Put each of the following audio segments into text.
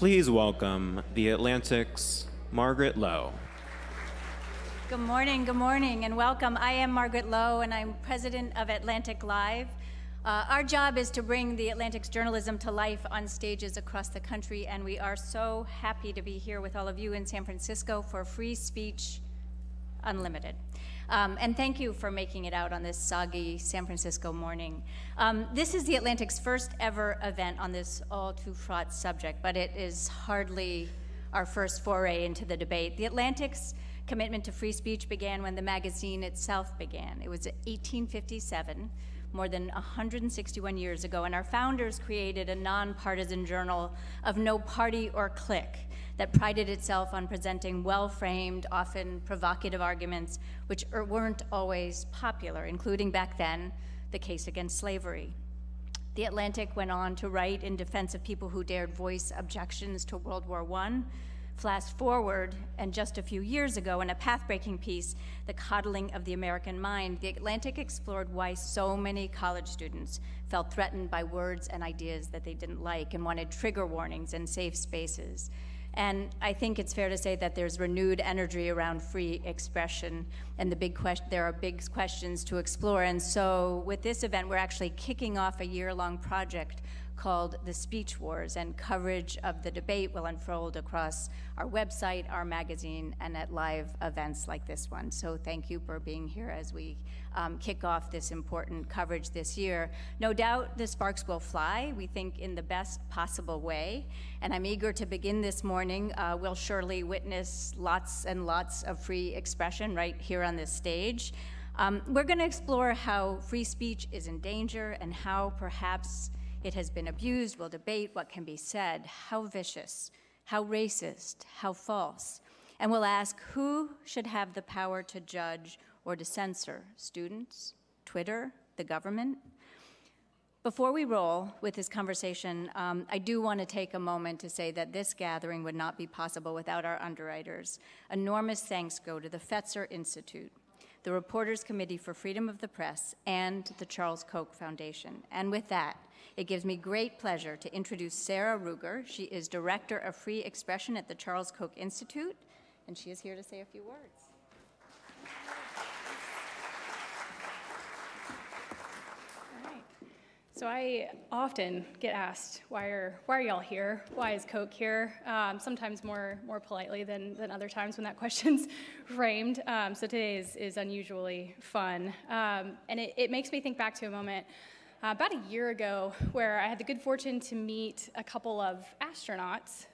Please welcome the Atlantic's Margaret Lowe. Good morning, and welcome. I am Margaret Lowe, and I'm president of AtlanticLIVE. Our job is to bring the Atlantic's journalism to life on stages across the country, and we are so happy to be here with all of you in San Francisco for Free Speech Unlimited. And thank you for making it out on this soggy San Francisco morning. This is the Atlantic's first ever event on this all too fraught subject, but it is hardly our first foray into the debate. The Atlantic's commitment to free speech began when the magazine itself began. It was 1857, more than 161 years ago, and our founders created a nonpartisan journal of no party or clique that prided itself on presenting well-framed, often provocative arguments which weren't always popular, including back then the case against slavery. The Atlantic went on to write in defense of people who dared voice objections to World War I. Fast forward, and just a few years ago, in a path-breaking piece, The Coddling of the American Mind, the Atlantic explored why so many college students felt threatened by words and ideas that they didn't like and wanted trigger warnings and safe spaces. And I think it's fair to say that there's renewed energy around free expression, and there are big questions to explore. And so with this event, we're actually kicking off a year-long project called The Speech Wars, and coverage of the debate will unfold across our website, our magazine, and at live events like this one. So thank you for being here as we kick off this important coverage this year. No doubt the sparks will fly, we think, in the best possible way, and I'm eager to begin this morning. We'll surely witness lots and lots of free expression right here on this stage. We're gonna explore how free speech is in danger and how perhaps it has been abused. We'll debate what can be said, how vicious, how racist, how false. And we'll ask who should have the power to judge or to censor: students, Twitter, the government? Before we roll with this conversation, I do want to take a moment to say that this gathering would not be possible without our underwriters. Enormous thanks go to the Fetzer Institute, the Reporters Committee for Freedom of the Press, and the Charles Koch Foundation. And with that, it gives me great pleasure to introduce Sarah Ruger. She is Director of Free Expression at the Charles Koch Institute, and she is here to say a few words. All right. So I often get asked, why are y'all here? Why is Koch here? Sometimes more politely than other times when that question's framed. So today is unusually fun. And it makes me think back to a moment about a year ago where I had the good fortune to meet a couple of astronauts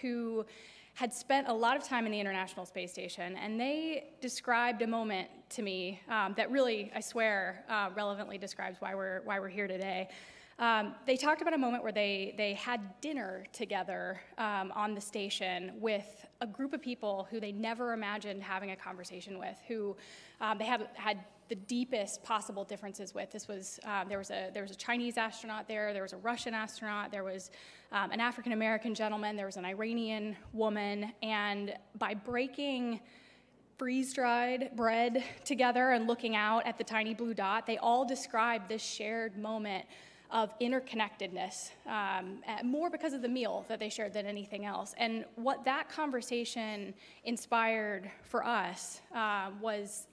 who had spent a lot of time in the International Space Station, and they described a moment to me that really, I swear, relevantly describes why we're here today. They talked about a moment where they had dinner together on the station with a group of people who they never imagined having a conversation with, who they had the deepest possible differences with. This was there was a Chinese astronaut there was a Russian astronaut, there was an African American gentleman, there was an Iranian woman, and by breaking freeze-dried bread together and looking out at the tiny blue dot, they all described this shared moment of interconnectedness, more because of the meal that they shared than anything else. And what that conversation inspired for us was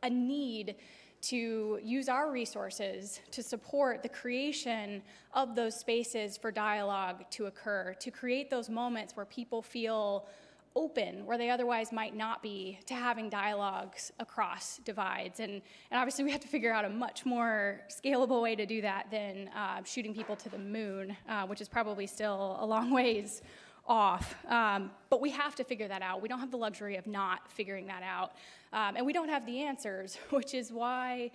a need to use our resources to support the creation of those spaces for dialogue to occur, to create those moments where people feel open, where they otherwise might not be, to having dialogues across divides. And obviously we have to figure out a much more scalable way to do that than shooting people to the moon, which is probably still a long ways off. But we have to figure that out. We don't have the luxury of not figuring that out. And we don't have the answers, which is why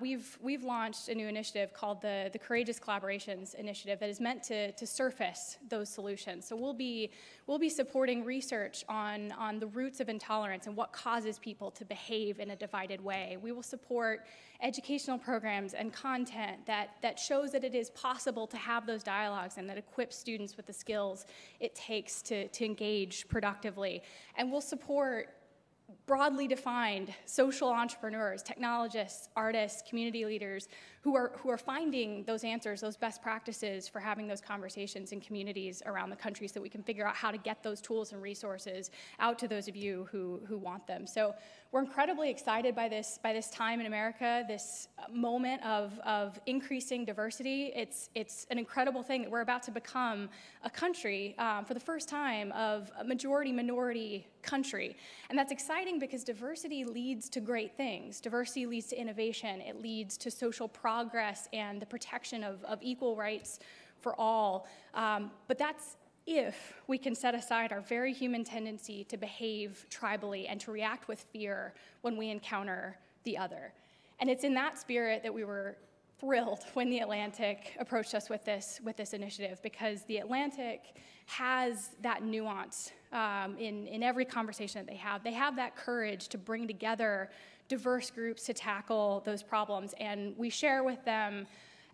we've launched a new initiative called the Courageous Collaborations Initiative that is meant to surface those solutions. So we'll be supporting research on the roots of intolerance and what causes people to behave in a divided way. We will support educational programs and content that shows that it is possible to have those dialogues and that equips students with the skills it takes to engage productively. And we'll support broadly defined social entrepreneurs, technologists, artists, community leaders who are finding those answers, those best practices for having those conversations in communities around the country so that we can figure out how to get those tools and resources out to those of you who want them. So we're incredibly excited by this time in America, this moment of increasing diversity. It's an incredible thing that we're about to become a country for the first time of a majority-minority country. And that's exciting because diversity leads to great things. Diversity leads to innovation. It leads to social progress and the protection of equal rights for all. But that's if we can set aside our very human tendency to behave tribally and to react with fear when we encounter the other. And it's in that spirit that we were thrilled when the Atlantic approached us with this initiative, because the Atlantic has that nuance in every conversation that they have. They have that courage to bring together diverse groups to tackle those problems, and we share with them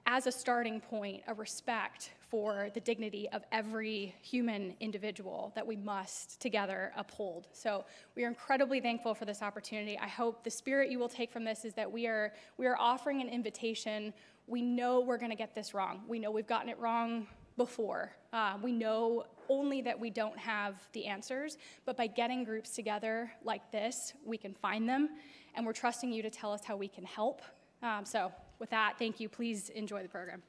as a starting point a respect for the dignity of every human individual that we must together uphold. So we are incredibly thankful for this opportunity. I hope the spirit you will take from this is that we are offering an invitation. We know we're going to get this wrong. We know we've gotten it wrong before. We know only that we don't have the answers, but by getting groups together like this, we can find them, and we're trusting you to tell us how we can help. So with that, thank you. Please enjoy the program.